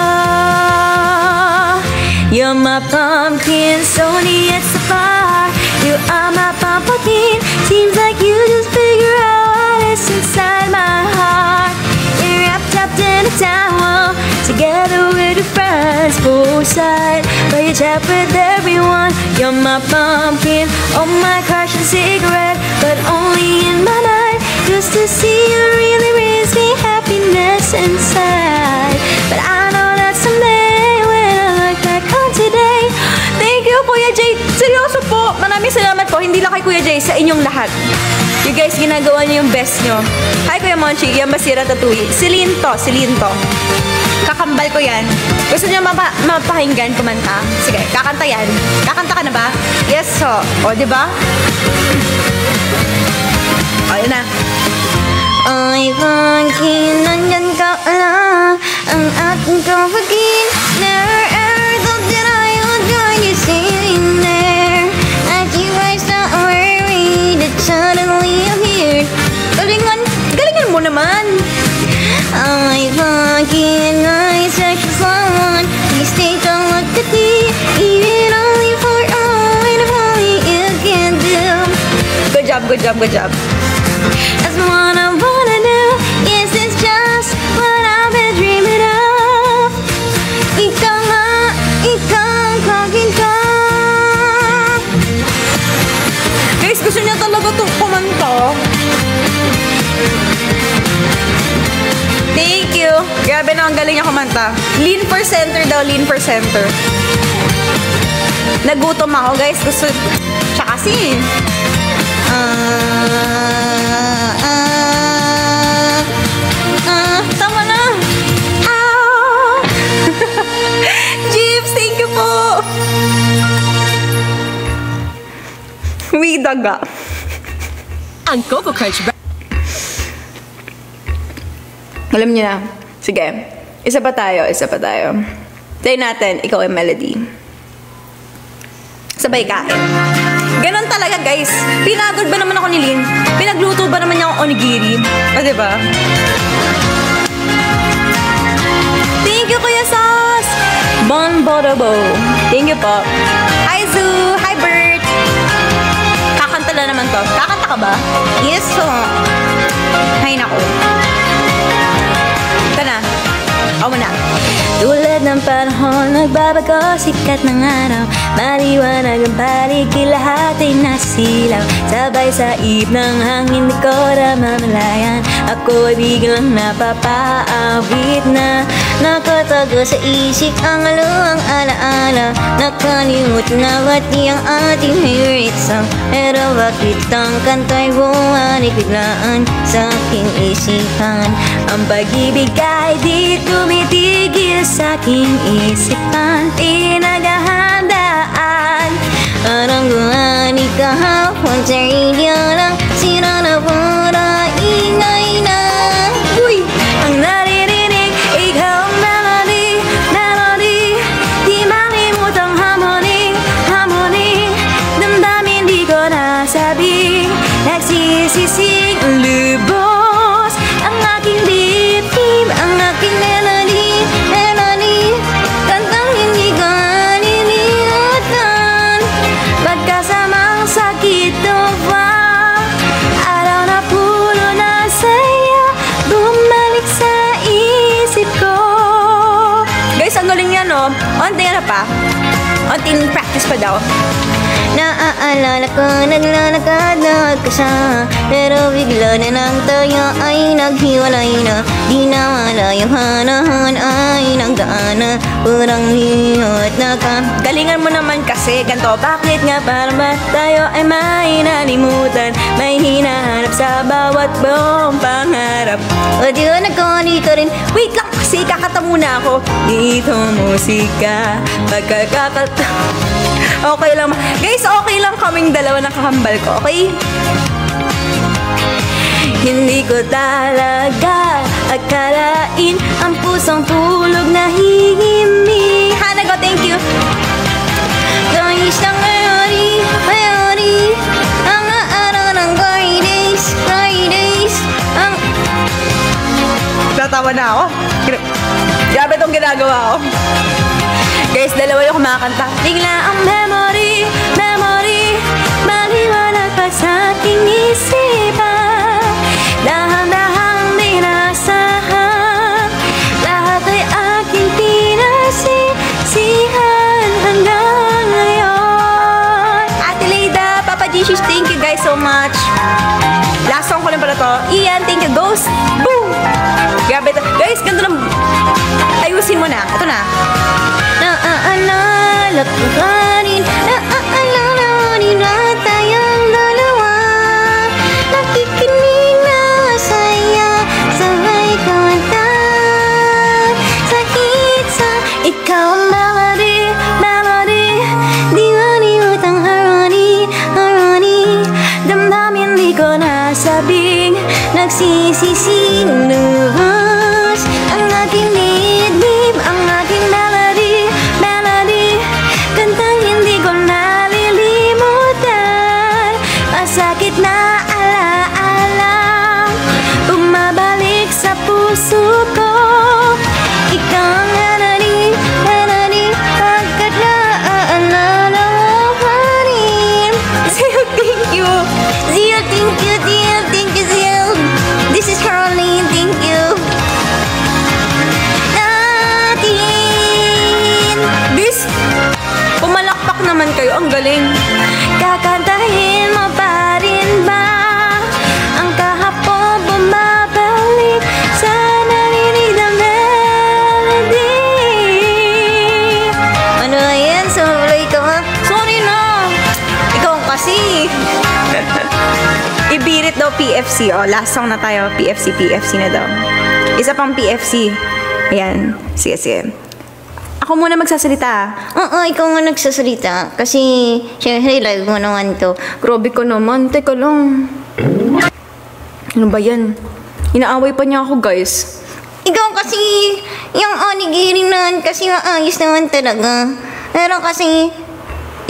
You're my pumpkin, so neat so far. You are my pumpkin. Seems like you just figure out what is inside my heart. You're wrapped up in a towel, together with your friends, poolside, but you chat with everyone. You're my pumpkin, oh my crush and cigarette, but only in my mind. Just to see you really brings me happiness inside. But I know that someday when I look back on today. Thank you, Kuya Jay. Seryoso po. Maraming salamat po. Hindi lang kay Kuya Jay, sa inyong lahat. You guys, ginagawa niyo yung best niyo. Hi, Kuya Monchi. Yan ba si Ratatouille? Si Linto. Kakambal ko yan. Gusto niyo mapakinggan kumanta? Sige, kakanta yan. Kakanta ka na ba? Yes, so. O, diba? O, yun na. Ay, pagkin, nandyan ka lang. Ang ating kapagin. Never ever thought that I would join you sitting there. Like you were not worried that suddenly appeared. Galingan mo naman. Ay, pagkin, I search for someone. Please take a look at me. Even only for a moment of only you can do. Good job, good job, good job. That's what I wanna do. Yes, it's just what I've been dreaming of. Ikaw nga, ikaw ang kagin ko. Guys, gusto niya talaga itong kumanta. Thank you. Grabe na, ang galing niya kumanta. Lean for center daw, lean for center. Nagutom ako, guys. Gusto, siya kasi. Tama na. Ow! Jeeves, thank you po. We daga. Ang Coco Crunch. Alam niyo na. Sige. Isa pa tayo. Try natin. Ikaw ay melody. Sabay kain. Ganon talaga, guys. Pinagod ba naman ako ni Lynn? Pinagluto ba naman niya akong onigiri? O, diba? Kuya Sos! Bon Bodobo. Thank you po. Hi, Zoo! Hi, Bert! Kakanta na naman to. Kakanta ka ba? Yes, so. Hay nako. Ito na. Ako muna. Tulad ng panahon, nagbabago, sikat ng araw, maliwanag ang paligid, lahat ay nasilaw. Sabay sa ib ng hangin, di ko namamalayan. Ako ay biglang napapaawit na nakatago sa isip ang aluang alaala. Nakalimut na bati ang ating favorite song, pero bakit ang kanta'y bumalik biglaan sa aking isipan? Ang pag-ibig ay di tumitigil sa aking isipan, pinaghahandaan. Parang gumani kahapon sa radio lang, sira na pura, ingay na. Uy! Ang naririnig, ikaw ang melody, melody, di malimutang harmony, harmony. Damdamin di ko nasabi, nagsisisig lubos ang aking dibdib, ang aking melody, melody. Kantang hindi ko nalilimutan, magkasamang sakit to pa. Araw na puno na saya, bumalik sa isip ko. Guys, ang galing yan, no? Onting ano pa? Onting practice pa daw. Naaalala ko, naglalakad na magkasama, pero bigla na lang tayo ay naghiwalay na. Di na wala yung hanahan ay nagdaan, purang lihot na ka. Galingan mo naman kasi, ganito. Bakit nga para ba tayo ay may nalimutan, may hinahanap sa bawat buong pangarap? O di ko nagkoni ka rin. Wait lang kasi, kakata muna ako. Dito musika, pagkakakata. Okay lang. Guys, okay lang kaming dalawa ng kakambal ko, okay? Hindi ko talaga akalain ang pusong tulog na hihimik. Hana ko, thank you. Guys, ang mayari, mayari, ang araw ng Fridays, Fridays, ang... Tatawa na ako. Grabe itong ginagawa ko. Guys, dalawa yung kumakanta. Bigla ang memory, memory, maliwanag pa sa aking isipan. Dahan-dahang dinasahan, lahat ay aking pinasisihan hanggang ngayon. Ate Leida, Papa Jesus, thank you guys so much. Last song ko lang pala to. Ian, thank you. Ghost. Boom! Grabe ito. Guys, ganito lang. Ayusin mo na. Ito na. Naaalala ko pa rin, naaalala rin na tayong dalawa. Nakikinig na masaya, sabay kumanta. Sakit sa ikaw ang melody, melody, di malimutang harmony, harmony. Damdamin di ko nasabing, nagsisising lubos ang aking dibdib, ang aking melody, melody. Kantang hindi ko nalilimutan, masakit na alaala, bumabalik sa puso ko. Ikaw ang melody, melody, pagkat naaalala mo pa rin. Zio, thank you. Zio, thank you, Zio, thank you, Zio. This is Caroline, thank you. Natin. Bis, pumalakpak naman kayo. Ang galing. Kakantahin mo pa rin ba ang kahapon bumabalik sa narinig na melody? Ano yan? Sumuloy ka ba? Sorry na. Ikaw kasi. Ibirit daw PFC. Oh, last song na tayo. PFC na daw. Isa pang PFC. Ayan. Sige, sige. Ako muna magsasalita. Oo, ikaw nga nagsasalita. Kasi, syempre, live mo naman to. Grabe ka naman. Teka lang. Ano ba yan? Inaaway pa niya ako, guys. Ikaw kasi, yung onigiri naman kasi maayos naman talaga. Pero kasi,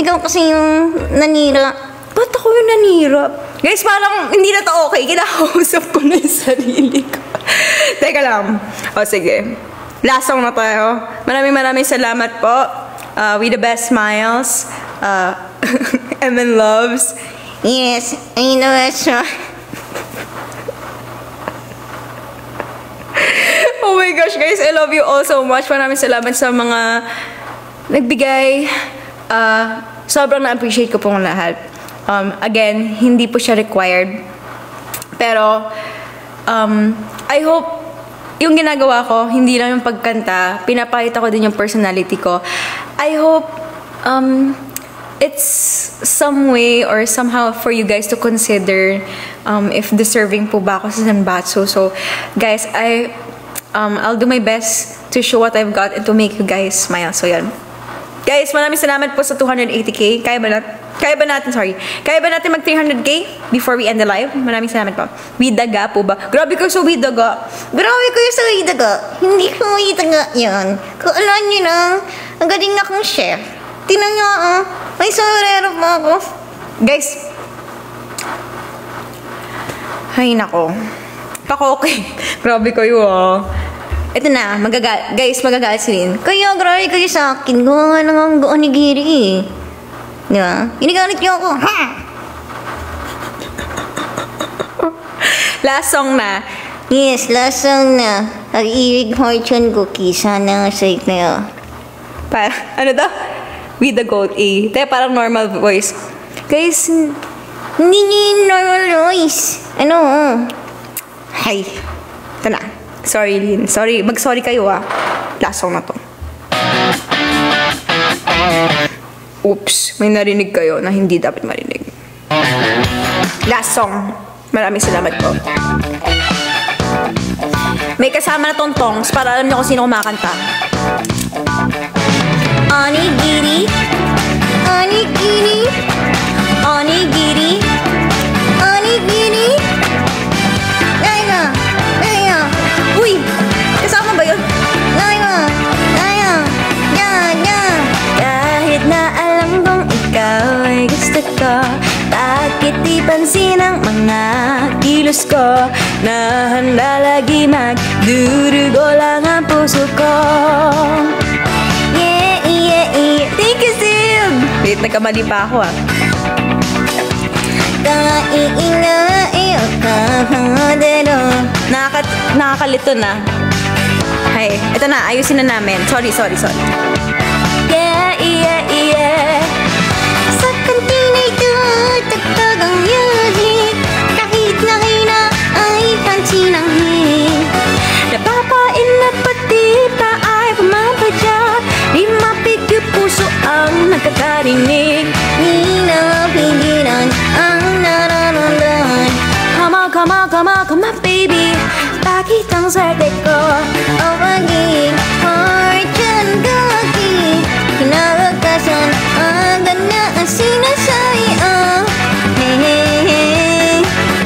ikaw kasi yung nanira. Ba't ako yung nanira? Guys, parang hindi na to okay. Kinakausap ko na yung sarili ko. Teka lang. O, sige. Last song na tayo. Maraming salamat po. With the best smiles. Evan Loves. Yes, I know that song. Oh my gosh, guys, I love you all so much. Maraming salamat sa mga nagbigay. Sobrang na-appreciate ko pong lahat. Again, hindi po siya required. Pero, I hope yung ginagawa ko, hindi lang yung pagkanta, pinapakita ko din yung personality ko. I hope it's some way or somehow for you guys to consider if deserving po ba ako sa Sanbatsu. So, guys, I'll do my best to show what I've got and to make you guys smile. So, yan. Guys, maraming salamat po sa 280k. Kaya ba natin mag 300k before we end the live? Maraming salamat po. Widaga po ba? Grabe kayo sa Widaga. Grabe kayo sa Widaga. Hindi ko Widaga yan. Kung alam nyo lang, ang galing akong chef. Tinan nyo may sombrero pa ako. Guys, ay nako. Pakoke. Grabe kayo Ito na, guys, magagalit si Lynn. Kaya, grabe kayo sa akin. Gawa nga lang ang onigiri Di ba? Inigalit niyo ako. Ha! Last song na. Yes, last song na. Pag-ibig fortune cookie. Sana nga sa'yo na yun. Ano daw? With the goat A. Tayo parang normal voice. Guys, hindi niyo yung normal voice. Ano? Hay. Ito na. Sorry, Lynn. Sorry. Mag-sorry kayo Last song na to. Oops. May narinig kayo na hindi dapat marinig. Last song. Maraming salamat po. May kasama na tong tongs para alam niyo kung sino kumakanta. Onigiri. Onigiri. Onigiri. Onigiri. Naya. Naya. Uy! Kasama ba yun? Naya. Naya. Yan. Yan. Kahit na alam kong ikaw ay gusto ko, bakit di pansin ang mga kilos ko, na handa lagi magdurugo lang ang puso ko. Yeah, yeah, yeah. Thank you, Sil! Wait, nagkamali pa ako Nakakalito na. Hey, ito na, ayusin na namin. Sorry. Yeah, yeah, yeah. Sa kantina ito, tagtag ang music. Kahit na hina ay pansin ang hit. Napapain na pati pa ay pumapadya. Di mapigil puso ang nagkakarinig. Di na mapigilan ang nararamdaman. Come on, baby. Bakit ang swerte ko o maging fortune cookie? Kinagakasan ang ganda ang sinasabi Hey, hey, hey.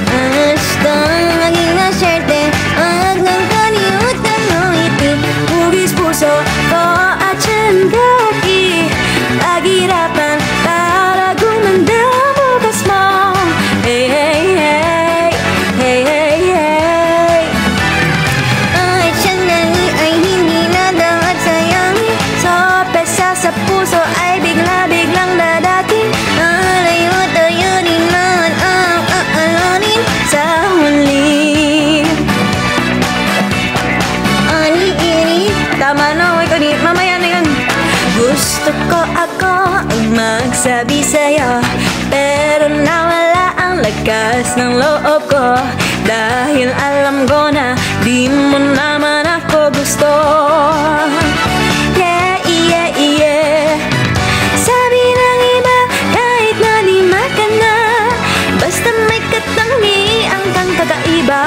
Gusto maging maswerte, wag nang kalimutan mo iti. Bugis puso ko at tiyan cookie. Paghirapan para gumanda bukas mo. Hey, hey, hey. Hey, hey, hey. Ay, sandali ay hindi na dapat sayangin. Sorpresa sa puso ay bigla-biglang dadating. Malayo tayo rin naman ang aalanin sa huli. Onigiri. Tama na, mamaya na yun. Gusto ko ako ang magsabi sa'yo, pero nawala ang lakas ng loob ko. Dahil alam ko na di mo naman ako gusto. Yeah, yeah, yeah. Sabi ng iba kahit na di makana, basta may katangian kang kakaiba.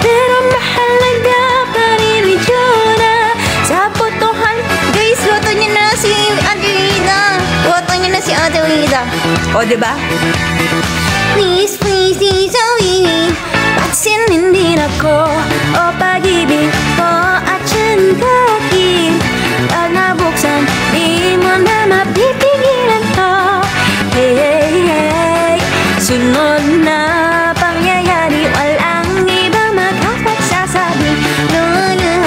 Pero mahalaga pa rin itsura sa botohan. Guys, boto niyo na si Ate Wida. Boto niyo na si Ate Wida. O, diba? Please, please, isawin. Patsinin din ako o pag-ibig ko at tiyan cookie. Pag nabuksan, di mo na mapipigilan to. Hey, hey, hey. Sunod na pangyayari, walang ibang makapagsasabi. Lola,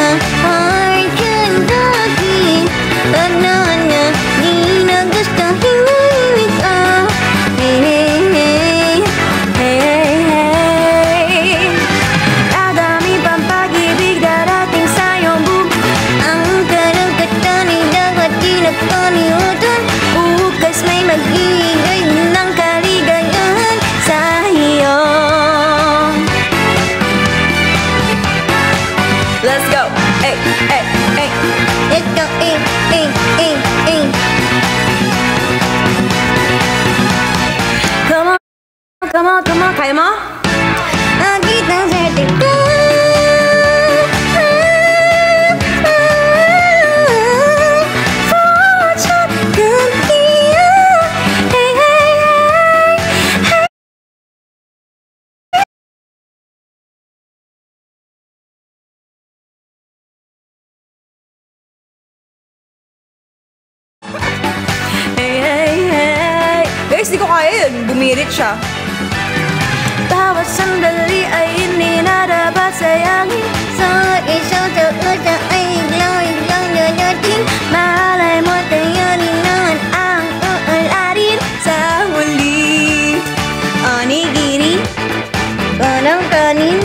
Kaya mo? Nakita swerte ko. Guys, di ko kaya yun. Bumirit siya. Bawat sandali ay hindi na dapat sayangin. Sa isang tuuta ay iglang dadating. Malay mo tayo rin naman ang uularin sa huli. Onigiri, walang kanin.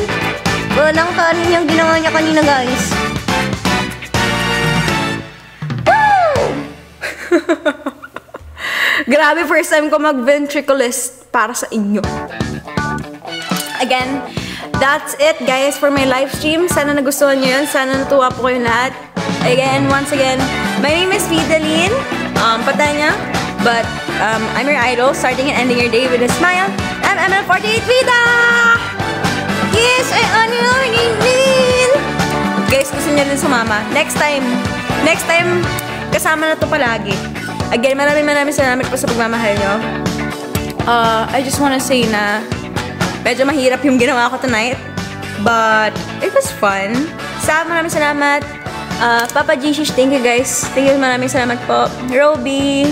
Walang kanin yung ginawa niya kanina, guys. Grabe, first time ko mag-ventriculist para sa inyo. Again, that's it guys for my live stream. Sana nagustuhan nyo yun. Sana natuwa po kayong lahat. Again, once again, my name is Fideline. Patanya. But I'm your idol, starting and ending your day with a smile. I'm ML48 Vida! Yes, I honor you. Guys, gusto nyo rin sumama. Next time, kasama na to palagi. Again, maraming salamat po sa pagmamahal nyo. I just wanna say na medyo mahirap yung ginawa ko tonight. But it was fun. Maraming salamat. Papa Jesus, thank you guys. Thank you, maraming salamat po. Roby,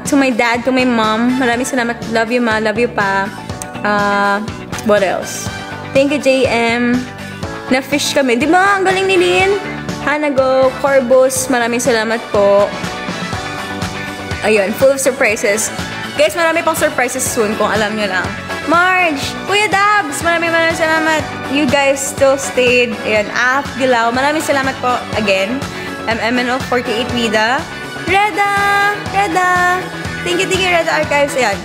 to my dad, to my mom, maraming salamat. Love you ma, love you pa. What else? Thank you JM. Na-fish kami. Di ba? Ang galing ni Lynn. Hanago, Corbus, maraming salamat po. Ayun, full of surprises. Guys, marami pang surprises soon kung alam nyo lang. Marge, Kuya Dabs, maraming salamat. You guys still stayed. Ayan, Af Gilaw, maraming salamat po again. MNO48 Vida. Reda! Thank you Reda Archives. Ayan.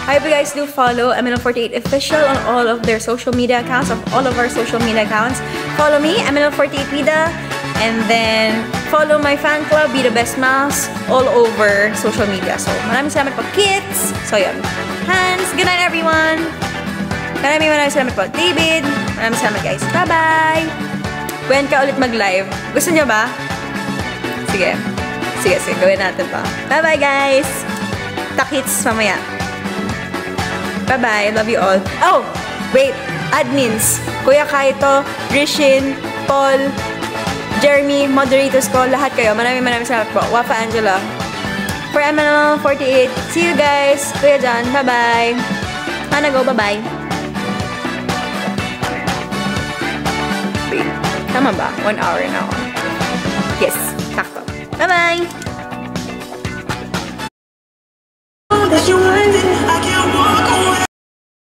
I hope you guys do follow MNO48 Official on all of their social media accounts, of all of our social media accounts. Follow me, MNO48 Vida. And then, follow my fan club, Be The Best Mouse, all over social media. So, maraming salamat po, kids! So, yun. Hans, good night, everyone! Maraming salamat po, David! Maraming salamat, guys. Bye-bye! When ka ulit mag-live? Gusto niyo ba? Sige, gawin natin pa. Bye-bye, guys! Takits mamaya. Bye-bye, love you all. Oh, wait! Admins, Kuya Kaito, Rishin, Paul, Jeremy, moderators ko, lahat kayo. Maraming salamat po. Wafa Angela. For MNO48, see you guys. Kuya John, bye-bye. Hanago, bye-bye. Wait, tama ba? 1 hour na ako. Yes, sakto. Bye-bye!